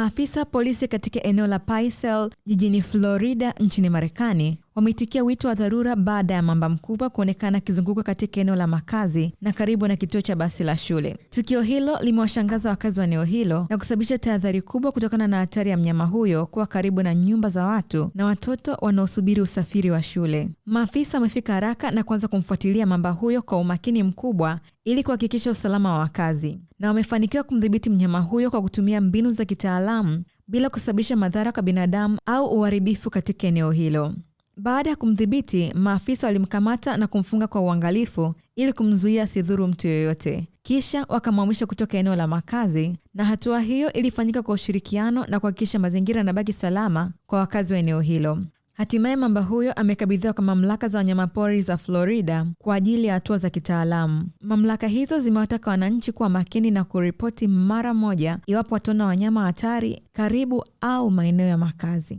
Maafisa polisi katika eneo la Paysail jijini Florida nchini Marekani wameitikia wito wa dharura baada ya mamba mkubwa kuonekana akizunguka katika eneo la makazi na karibu na kituo cha basi la shule. Tukio hilo limewashangaza wakazi wa eneo hilo na kusababisha tahadhari kubwa kutokana na hatari ya mnyama huyo kuwa karibu na nyumba za watu na watoto wanaosubiri usafiri wa shule. Maafisa wamefika haraka na kuanza kumfuatilia mamba huyo kwa umakini mkubwa ili kuhakikisha usalama wa wakazi, na wamefanikiwa kumdhibiti mnyama huyo kwa kutumia mbinu za kitaalamu bila kusababisha madhara kwa binadamu au uharibifu katika eneo hilo. Baada ya kumdhibiti, maafisa walimkamata na kumfunga kwa uangalifu ili kumzuia asidhuru mtu yoyote. Kisha wakamhamisha kutoka eneo la makazi, na hatua hiyo ilifanyika kwa ushirikiano na kuhakikisha mazingira yanabaki salama kwa wakazi wa eneo hilo. Hatimaye mamba huyo amekabidhiwa kwa mamlaka za wanyamapori za Florida kwa ajili ya hatua za kitaalamu. Mamlaka hizo zimewataka wananchi kuwa makini na kuripoti mara moja iwapo wataona wanyama hatari karibu au maeneo ya makazi.